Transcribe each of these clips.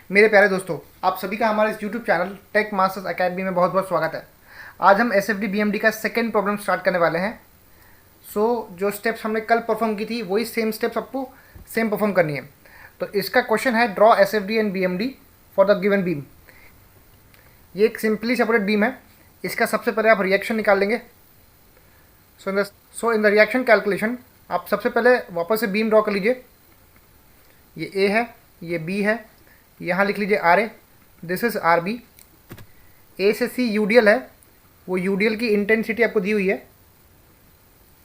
मेरे प्यारे दोस्तों, आप सभी का हमारे इस YouTube channel Tech Masters Academy में बहुत बहुत स्वागत है। आज हम S F D B M D का सेकेंड प्रॉब्लम स्टार्ट करने वाले हैं। जो स्टेप्स हमने कल परफॉर्म की थी वही सेम स्टेप्स आपको सेम परफॉर्म करनी है। तो इसका क्वेश्चन है draw S F D and B M D for the given beam. ये एक सिंपली सेपरेट बीम है। इसका सबसे पहले आप रिएक्शन निकाल लेंगे। सो इन द रिएक्शन कैलकुलेशन आप सबसे पहले वापस से बीम ड्रॉ कर लीजिए। ये ए है, ये बी है, यहाँ लिख लीजिए R A, this is R B. A से सी यूडीएल है, वो यूडीएल की इंटेंसिटी आपको दी हुई है,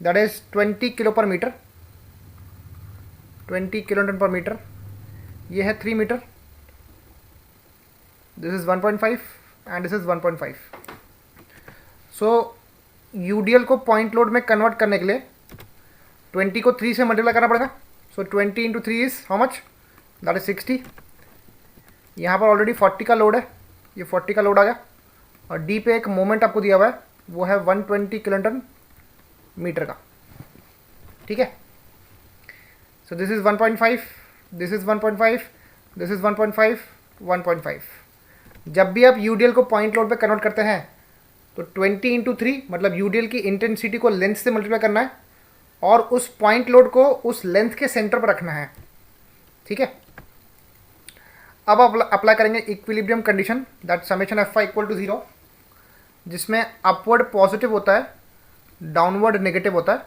that is 20 kilo per metre, 20 kilo newton per metre. ये है 3 metre, this is 1.5 and this is 1.5। So UDL को पॉइंट लोड में कन्वर्ट करने के लिए 20 को 3 से मल्टीप्लाई करना पड़ेगा। सो 20 into 3 is how much, that is 60। यहाँ पर ऑलरेडी 40 का लोड है, ये 40 का लोड आ गया। और डी पे एक मोमेंट आपको दिया हुआ है, वो है 120 किलो न्यूटन मीटर का। ठीक है। सो this is 1.5, this is 1.5, this is 1.5, 1.5। जब भी आप यूडीएल को पॉइंट लोड पे कन्वर्ट करते हैं तो 20 इंटू 3 मतलब यूडीएल की इंटेंसिटी को लेंथ से मल्टीप्लाई करना है और उस पॉइंट लोड को उस लेंथ के सेंटर पर रखना है। ठीक है। अब आप अप्लाई करेंगे equilibrium condition, that summation F I equal to 0, जिसमें अपवर्ड पॉजिटिव होता है, डाउनवर्ड नेगेटिव होता है।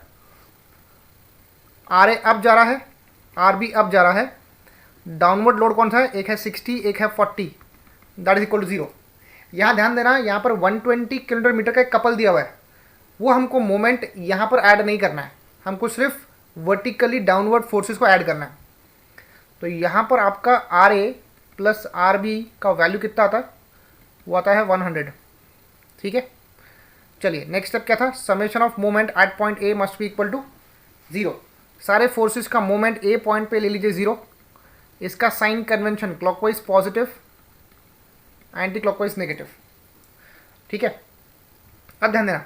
आर ए अप जा रहा है, आर बी अप जा रहा है। डाउनवर्ड लोड कौन सा है, एक है 60, एक है 40, दैट इज इक्वल टू 0। यहाँ ध्यान देना, यहाँ पर 120 किलोमीटर मीटर का एक कपल दिया हुआ है, वो हमको मोमेंट यहाँ पर ऐड नहीं करना है, हमको सिर्फ वर्टिकली डाउनवर्ड फोर्सेस को ऐड करना है। तो यहाँ पर आपका R A plus R B का वैल्यू कितना आता है, वो आता है 100। ठीक है। चलिए नेक्स्ट स्टेप क्या था, summation of moment at point A must be equal to 0। सारे फोर्सेस का मोमेंट ए पॉइंट पे ले लीजिए 0। इसका sign convention clockwise positive, anti clockwise negative. ठीक है। अब ध्यान देना,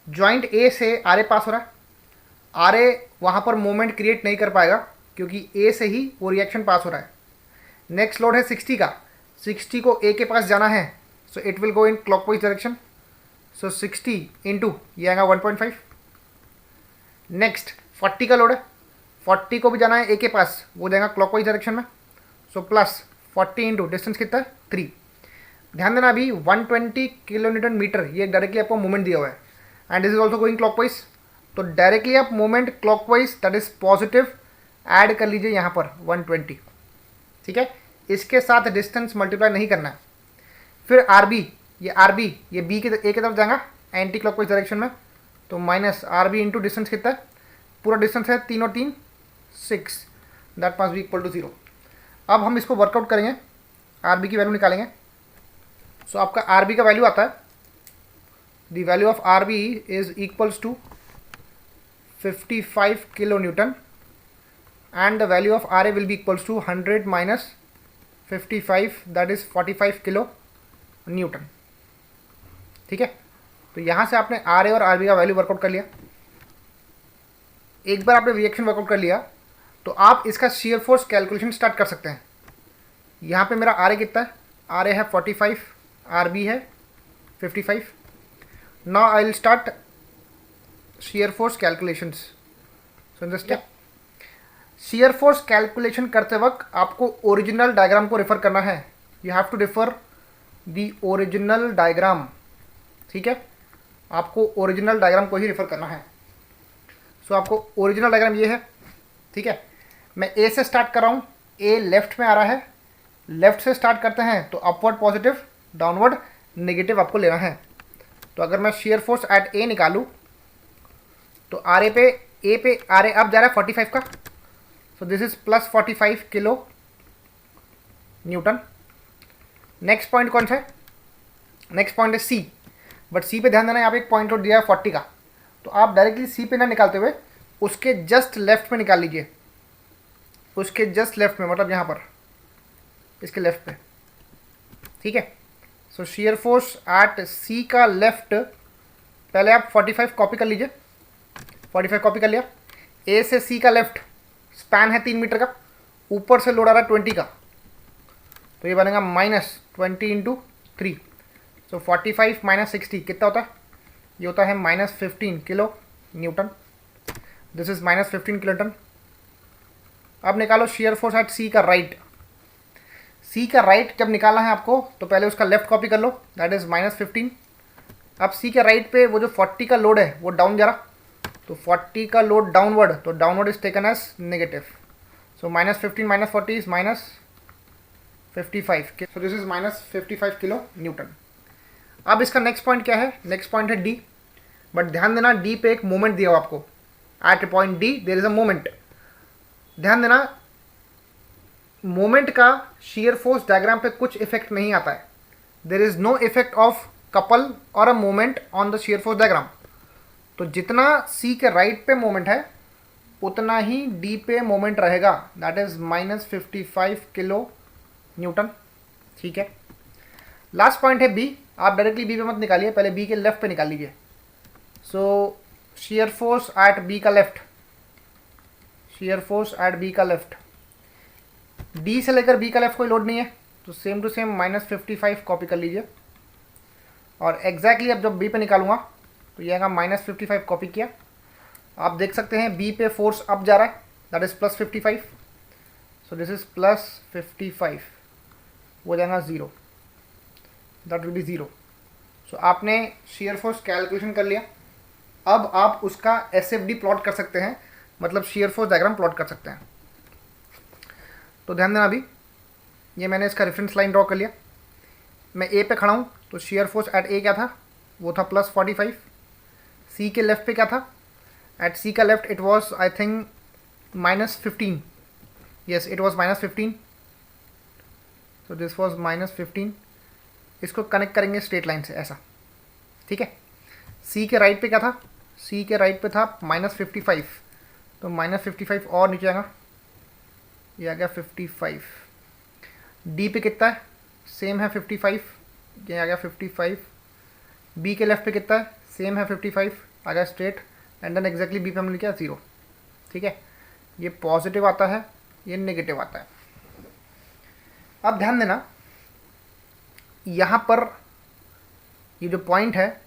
जॉइंट ए से आर ए पास हो रहा है। आर ए वहाँ पर मोमेंट क्रिएट नहीं कर पाएगा क्योंकि ए से ही वो रिएक्शन पास हो रहा है। नेक्स्ट लोड है 60 का, 60 को ए के पास जाना है, सो it will go in clockwise direction. So 60 into ये आएगा 1.5। नेक्स्ट 40 का लोड है, 40 को भी जाना है ए के पास, वो जाएगा क्लॉकवाइज डायरेक्शन में। सो प्लस 40 इंटू डिस्टेंस कितना है 3। ध्यान देना, अभी 120 किलो न्यूटन मीटर ये डायरेक्टली आपको मूवमेंट दिया हुआ है and this is also going clockwise. तो डायरेक्टली आप movement clockwise that is positive add कर लीजिए यहाँ पर 120। ठीक है। इसके साथ डिस्टेंस मल्टीप्लाई नहीं करना है। फिर आर बी, ये बी के ए की तरफ जाएगा एंटी क्लॉकवाइज डायरेक्शन में, तो minus R B into distance कितना है, पूरा डिस्टेंस है 3 और 3 6, that must be equal to 0। अब हम इसको वर्कआउट करेंगे, आर बी की वैल्यू निकालेंगे। सो आपका आर बी का वैल्यू आता है, the value of R B is equals to 55 kilo newton and the value of RA will be equals to 100 minus 55, that is 45 kilo newton. ठीक है। तो यहाँ से आपने RA और RB का वैल्यू वर्कआउट कर लिया। एक बार आपने रिएक्शन वर्कआउट कर लिया तो आप इसका शियर फोर्स कैलकुलेशन स्टार्ट कर सकते हैं। यहाँ पे मेरा RA कितना है, RA है 45, RB है 55। Now I will start shear force calculations. So in the step shear force calculation करते वक्त आपको ओरिजिनल डायग्राम को रेफर करना है। You have to refer the original diagram. ठीक है। आपको ओरिजिनल डायग्राम को ही रेफर करना है। सो आपको ओरिजिनल डायग्राम ये है। ठीक है। मैं ए से स्टार्ट कर रहा हूँ, ए लेफ्ट में आ रहा है, लेफ्ट से स्टार्ट करते हैं तो अपवर्ड पॉजिटिव, डाउनवर्ड नेगेटिव आपको लेना है। तो अगर मैं शियर फोर्स एट ए निकालूँ तो आर ए पे आर ए अब जा रहा है 45 का, so this is plus 45 kilo Newton. Next point कौन सा है, नेक्स्ट पॉइंट है सी, बट सी पे ध्यान देना, यहाँ पे एक पॉइंट लोड दिया है 40 का, तो आप डायरेक्टली सी पे ना निकालते हुए उसके जस्ट लेफ्ट में निकाल लीजिए, उसके जस्ट लेफ्ट में, मतलब यहाँ पर इसके लेफ्ट पे। ठीक है। सो शियर फोर्स एट सी का लेफ्ट, पहले आप 45 कॉपी कर लीजिए, 45 कॉपी कर लिया। ए से सी का लेफ्ट स्पैन है 3 मीटर का, ऊपर से लोड आ रहा है 20 का, तो ये बनेगा -20 × 3। सो 45 - 60 कितना होता है? ये होता है -15 kilo Newton. This is -15 kilo newton. अब निकालो शियर फोर्स एट सी का राइट। सी का राइट जब निकालना है आपको तो पहले उसका लेफ्ट कॉपी कर लो, दैट इज -15। अब सी के राइट पे वो जो 40 का लोड है वो डाउन जा रहा, तो 40 का लोड डाउनवर्ड, तो downward is taken as negative. So -15 - 40 इज -55। So this is -55 kilo newton. अब इसका नेक्स्ट पॉइंट क्या है? नेक्स्ट पॉइंट है डी। बट ध्यान देना डी पे एक मोमेंट दिया हुआ आपको। At point D there is a moment. ध्यान देना मोमेंट का शेयर फोर्स डायग्राम पे कुछ इफेक्ट नहीं आता है। There is no effect of couple और a moment on the shear force diagram. तो जितना सी के राइट पे मोमेंट है उतना ही डी पे मोमेंट रहेगा, दैट इज -55 किलो न्यूटन। ठीक है। लास्ट पॉइंट है बी। आप डायरेक्टली बी पे मत निकालिए, पहले बी के लेफ्ट पे निकाल लीजिए। So shear force at B का left, shear force at B का लेफ्ट, डी से लेकर बी का लेफ्ट कोई लोड नहीं है, तो सेम टू सेम -55 कॉपी कर लीजिए। और एग्जैक्टली अब जब बी पे निकालूंगा तो ये आएगा -55 कॉपी किया। आप देख सकते हैं बी पे फोर्स अप जा रहा है, that is +55। So this is +55, वो जाएगा 0, दैट विल बी 0। सो आपने शेयर फोर्स कैलकुलेशन कर लिया। अब आप उसका SFD प्लॉट कर सकते हैं, मतलब शेयर फोर्स डायग्राम प्लॉट कर सकते हैं। तो ध्यान देना, अभी ये मैंने इसका रेफरेंस लाइन ड्रॉ कर लिया। मैं ए पे खड़ा हूँ, तो शेयर फोर्स एट ए क्या था? वो था +45। सी के लेफ्ट पे क्या था? एट सी का left it was I think -15। Yes, it was -15। तो दिस वॉज -15। इसको कनेक्ट करेंगे स्ट्रेट लाइन से ऐसा, ठीक है। सी के राइट पे क्या था? सी के राइट पे था -55, तो -55 और नीचे आएगा, ये आ गया 55। डी पे कितना है? सेम है 55, ये आ गया 55। बी के लेफ्ट पे कितना है? सेम है 55, आ गया straight. And then exactly B पे हमने लिखा 0, ठीक है। ये पॉजिटिव आता है, ये नेगेटिव आता है। अब ध्यान देना, यहाँ पर ये जो पॉइंट है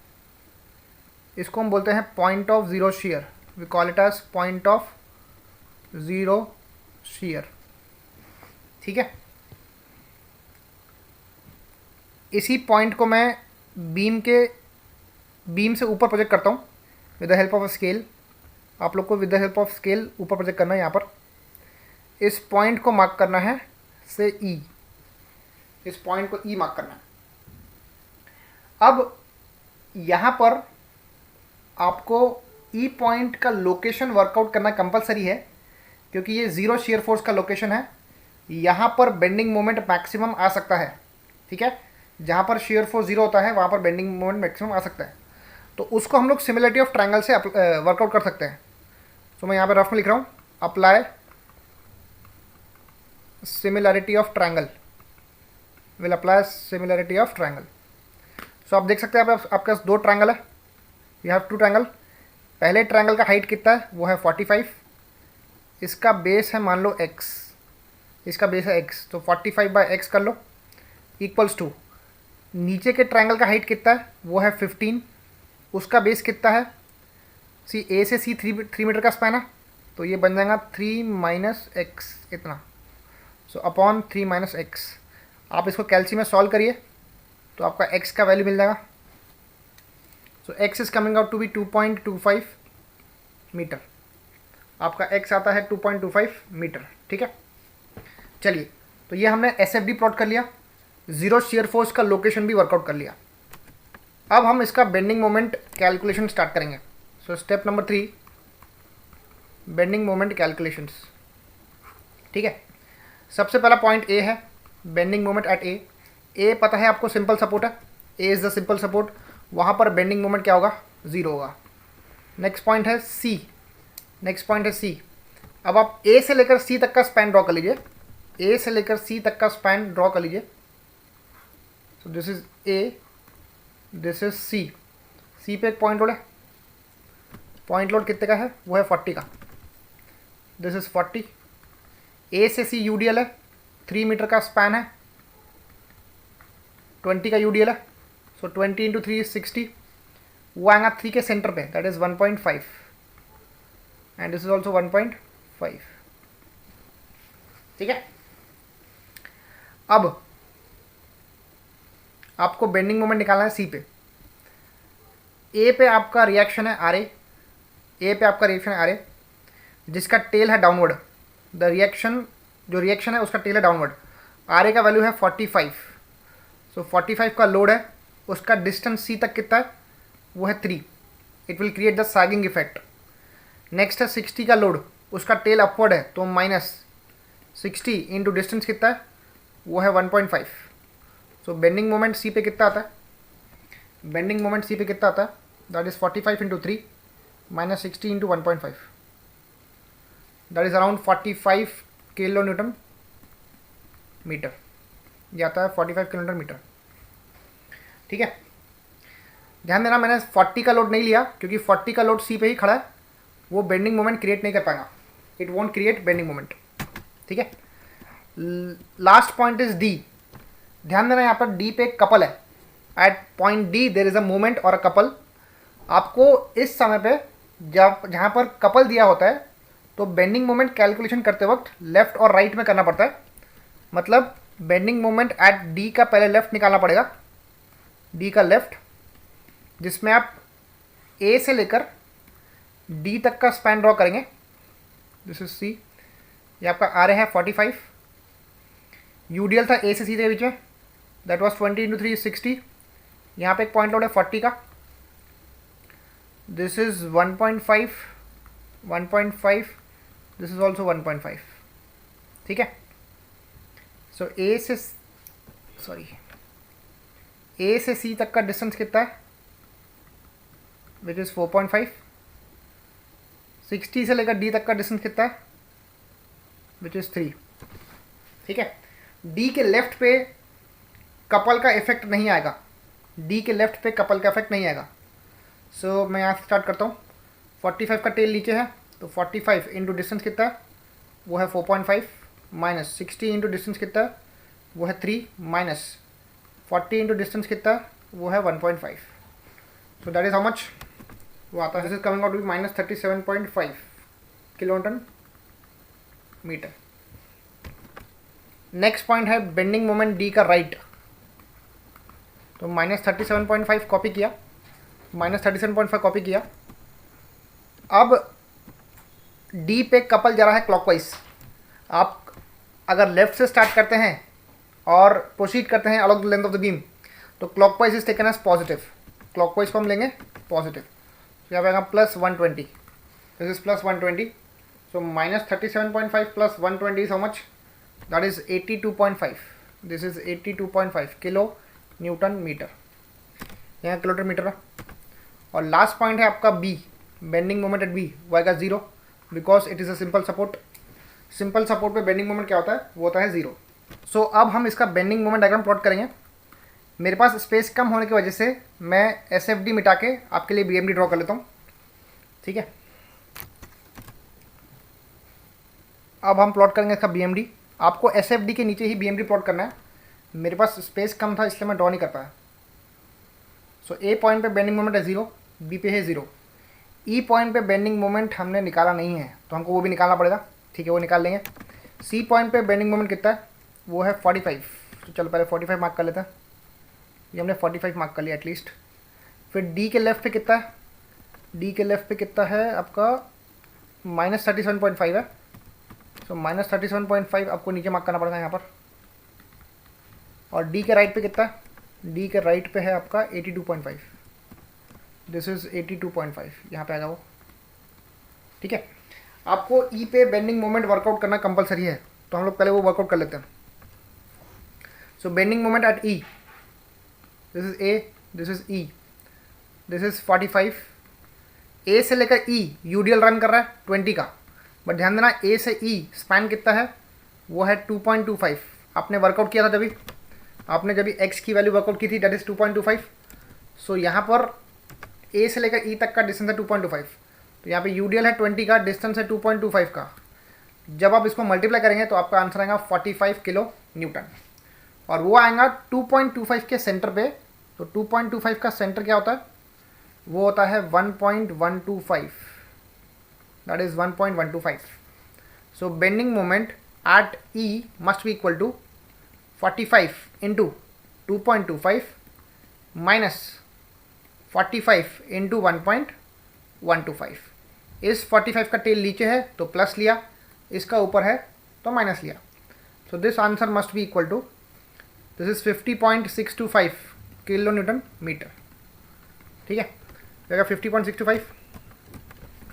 इसको हम बोलते हैं point of zero shear. We call it as point of zero shear, ठीक है। इसी पॉइंट को मैं बीम से ऊपर प्रोजेक्ट करता हूँ with the help of a scale. आप लोग को with the help of scale ऊपर प्रोजेक्ट करना है। यहाँ पर इस पॉइंट को मार्क करना है से ई, इस पॉइंट को ई मार्क करना है। अब यहाँ पर आपको ई पॉइंट का लोकेशन वर्कआउट करना कंपलसरी है, क्योंकि ये ज़ीरो शेयर फोर्स का लोकेशन है। यहाँ पर बेंडिंग मोमेंट मैक्सिमम आ सकता है, ठीक है। जहाँ पर शेयर फोर्स 0 होता है वहाँ पर बेंडिंग मोमेंट मैक्सिमम आ सकता है। तो उसको हम लोग सिमिलरिटी ऑफ ट्रायंगल से वर्कआउट कर सकते हैं। तो मैं यहाँ पे रफ में लिख रहा हूँ, apply similarity of triangle, will apply similarity of triangle. So आप देख सकते हैं आपके पास दो ट्रायंगल है, यू हैव टू ट्रायंगल। पहले ट्रायंगल का हाइट कितना है? वो है 45। इसका बेस है मान लो x, इसका बेस है x, तो 45/x कर लो इक्वल्स टू, नीचे के ट्रायंगल का हाइट कितना है? वो है 15। उसका बेस कितना है? सी ए से सी 3 मीटर का स्पैन है, तो ये बन जाएगा 3 - x इतना। So upon 3 - x। आप इसको कैल्सी में सॉल्व करिए तो आपका x का वैल्यू मिल जाएगा। So x is coming out to be 2.25 metre. आपका x आता है 2.25 मीटर, ठीक है। चलिए, तो ये हमने SFD प्लॉट कर लिया, ज़ीरो शेयर फोर्स का लोकेशन भी वर्कआउट कर लिया। अब हम इसका बेंडिंग मोमेंट कैलकुलेशन स्टार्ट करेंगे। So step number 3, bending moment calculations, ठीक है। सबसे पहला पॉइंट ए है, बेंडिंग मोमेंट एट ए। ए पता है आपको सिंपल सपोर्ट है, A is the simple support, वहाँ पर बेंडिंग मोमेंट क्या होगा? 0 होगा। नेक्स्ट पॉइंट है सी, नेक्स्ट पॉइंट है सी। अब आप ए से लेकर सी तक का स्पैन ड्रॉ कर लीजिए, ए से लेकर सी तक का स्पैन ड्रॉ कर लीजिए। So this is A, this is C. C पे एक पॉइंट लोड है, पॉइंट लोड कितने का है? वो है 40 का, दिस इज 40। ए से सी यूडीएल है, 3 मीटर का स्पैन है, 20 का यूडीएल है, सो 20 इंटू 3 इज 60, वो आएगा 3 के सेंटर पे, that is 1.5 and this is also 1.5। ठीक है, अब आपको बेंडिंग मोमेंट निकालना है सी पे। ए पे आपका रिएक्शन है आर ए पे आपका रिएक्शन है आर ए, जिसका टेल है डाउनवर्ड। द रिएक्शन, जो रिएक्शन है उसका टेल है डाउनवर्ड। आर ए का वैल्यू है 45, सो 45 का लोड है, उसका डिस्टेंस सी तक कितना है, वो है 3। It will create the sagging effect. Next है 60 का लोड, उसका टेल अपवर्ड है, तो माइनस 60 इंटू डिस्टेंस कितना है, वो है 1.5। सो बेंडिंग मोमेंट सी पे कितना आता है, बेंडिंग मोमेंट सी पे कितना आता है, that is 45 into 3 minus 60 into 1.5, that is around 45 kilo newton metre. ये आता है 45 किलो न्यूटन मीटर। ठीक है, ध्यान देना मैंने 40 का लोड नहीं लिया, क्योंकि 40 का लोड सी पे ही खड़ा है, वो बेंडिंग मोमेंट क्रिएट नहीं कर पाएगा, it won't create bending moment. ठीक है, लास्ट पॉइंट इज डी। ध्यान देना यहाँ पर डी पे एक कपल है, at point D there is a movement और अ कपल। आपको इस समय पे जब जहाँ पर कपल दिया होता है तो बेंडिंग मोमेंट कैलकुलेशन करते वक्त लेफ्ट और राइट में करना पड़ता है। मतलब बेंडिंग मोमेंट एट डी का पहले लेफ्ट निकालना पड़ेगा, डी का लेफ्ट, जिसमें आप ए से लेकर डी तक का स्पैन ड्रॉ करेंगे। दिस इज सी, ये आपका आर है 45, यूडीएल था ए से सी के बीच में, दैट वाज 20 इंटू 3 60। यहाँ पे एक पॉइंट लोड है 40 का, this is 1.5, 1.5, this is also 1.5। ठीक है, सो ए से सी तक का डिस्टेंस कितना है, विच इज 4.5। 60 से लेकर डी तक का डिस्टेंस कितना है, विच इज 3। ठीक है, डी के लेफ्ट पे कपल का इफेक्ट नहीं आएगा, डी के लेफ्ट पे कपल का इफेक्ट नहीं आएगा। सो मैं यहाँ से स्टार्ट करता हूँ। 45 का टेल नीचे है, तो 45 इंटू डिस्टेंस कितना है, वो है 4.5 माइनस 60 इंटू डिस्टेंस कितना है, वो है 3 माइनस 40 इंटू डिस्टेंस कितना है, वो है 1.5। So that is how much वो आता है। This is coming out to minus 37.5 kilo newton metre. Next point है बेंडिंग मोमेंट डी का राइट। तो माइनस 37.5 कॉपी किया, माइनस 37.5 कॉपी किया। अब डी पे कपल जा रहा है क्लॉकवाइज। आप अगर लेफ्ट से स्टार्ट करते हैं और प्रोसीड करते हैं along the length of the beam, तो clockwise is taken as positive, clockwise को हम लेंगे पॉजिटिव। तो यहाँ पे आएगा plus 120, this is plus 120। So minus 37.5 plus 120 is how much, that is 82.5, this is 82.5 kilo newton metre, यहाँ किलोमीटर मीटर है। और लास्ट पॉइंट है आपका B, bending moment at B, वो आएगा 0, because it is a simple support. Simple support पे bending moment क्या होता है, वो होता है 0। सो अब हम इसका बेंडिंग मोमेंट डायग्राम प्लॉट करेंगे। मेरे पास स्पेस कम होने की वजह से मैं एस एफ डी मिटा के आपके लिए बी एम डी ड्रॉ कर लेता हूँ। ठीक है, अब हम प्लॉट करेंगे इसका बी एम डी। आपको एस एफ डी के नीचे ही बी एम डी प्लॉट करना है। मेरे पास स्पेस कम था इसलिए मैं ड्रॉ नहीं कर पाया। सो ए पॉइंट पे बेंडिंग मोमेंट है 0, बी पे है 0। ई पॉइंट पे बेंडिंग मोमेंट हमने निकाला नहीं है, तो हमको वो भी निकालना पड़ेगा। ठीक है, वो निकाल लेंगे। सी पॉइंट पे बेंडिंग मोमेंट कितना है, वो है 45। तो चलो पहले 45 मार्क कर लेते हैं, ये हमने 45 मार्क कर लिया एटलीस्ट। फिर डी के लेफ्ट पे कितना है, डी के लेफ्ट पे कितना है आपका माइनस 37.5 है। सो माइनस 37.5 आपको नीचे मार्क करना पड़ेगा यहाँ पर। और डी के राइट पे कितना है, डी के राइट पे है आपका 82.5, दिस इज 82.5, यहाँ पे आएगा वो। ठीक है, आपको ई पे बेंडिंग मोमेंट वर्कआउट करना कंपलसरी है, तो हम लोग पहले वो वर्कआउट कर लेते हैं। So bending moment at E, this is A, this is E, this is 45। A से लेकर ई यूडीएल रन कर रहा है 20 का, बट ध्यान देना ए से ई स्पैन कितना है, वो है 2.25। आपने वर्कआउट किया था जब आपने जब एक्स की वैल्यू वर्कआउट की थी, दैट इज 2.25। सो यहाँ पर ए से लेकर ई तक का डिस्टेंस है 2.25, तो यहाँ पे यूडीएल है 20 का, डिस्टेंस है 2.25 का। जब आप इसको मल्टीप्लाई करेंगे तो आपका आंसर आएगा 45 किलो न्यूटन। और वो आएगा 2.25 के सेंटर पे। तो 2.25 का सेंटर क्या होता है, वो होता है 1.125, that is 1.125। So bending moment at E must be equal to 45 into 2.25 minus 45 into 1.125। इस 45 का टेल नीचे है तो प्लस लिया, इसका ऊपर है तो माइनस लिया। So this answer must be equal to, this is 50.625 kilo newton metre. ठीक है, अगर 50.625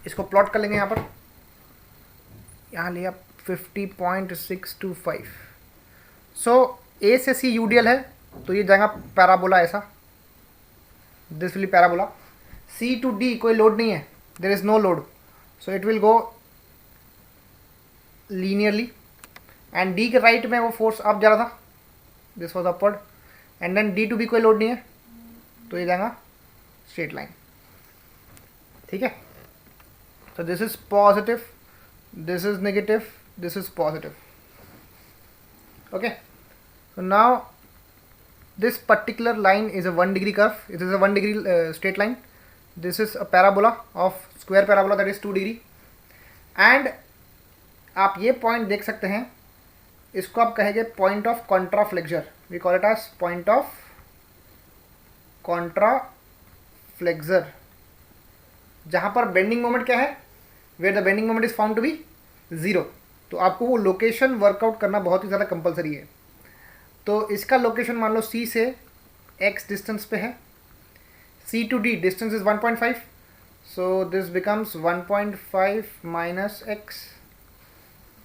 इसको प्लॉट कर लेंगे यहाँ पर, यहाँ लिया 50.625। सो ए से सी यूडीएल है तो ये जाएगा पैराबोला ऐसा, this will parabola. C to D कोई लोड नहीं है, there is no load, so it will go linearly. And D के राइट में वो फोर्स अप जा रहा था, this was upward. And then D to B कोई लोड नहीं है तो ये जाएगा स्ट्रेट लाइन। ठीक है, so this is positive, this is negative, this is positive. Okay, so now this particular line is a 1 degree curve, it is a 1 degree straight line. This is a parabola of square parabola that is 2 degree. And आप ये point देख सकते हैं, इसको आप कहेंगे point of contraflexure, we call it as point of contraflexure, जहाँ पर बेंडिंग मोमेंट क्या है, where the bending moment is found to be 0। तो आपको वो लोकेशन वर्कआउट करना बहुत ही ज़्यादा कंपलसरी है। तो इसका लोकेशन मान लो C से X डिस्टेंस पे है, C to D distance is 1.5, so this becomes 1.5 minus x,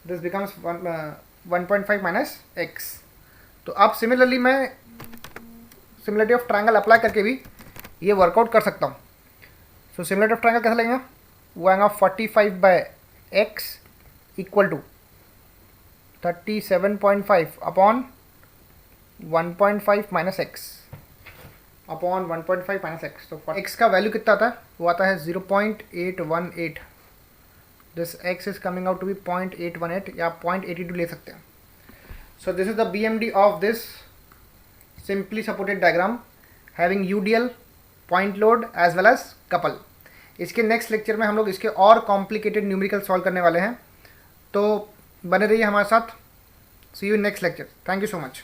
this becomes 1.5 minus x। तो अब सिमिलरली मैं सिमिलरिटी ऑफ ट्रायंगल अप्लाई करके भी ये वर्कआउट कर सकता हूँ। सो सिमिलरिटी ऑफ ट्रायंगल कैसे लेंगे, वो आएगा 45/x equal to 37.5 upon 1.5 minus X upon 1.5 minus X. तो x का वैल्यू कितना आता है, वो आता है 0.818। This x is coming out to be 0.818 या 0.82 ले सकते हैं। So this is the BMD of this simply supported diagram having UDL, point load as well as couple. इसके नेक्स्ट लेक्चर में हम लोग इसके और कॉम्प्लिकेटेड न्यूमेरिकल सॉल्व करने वाले हैं, तो बने रहिए हमारे साथ। See you in next lecture, thank you so much.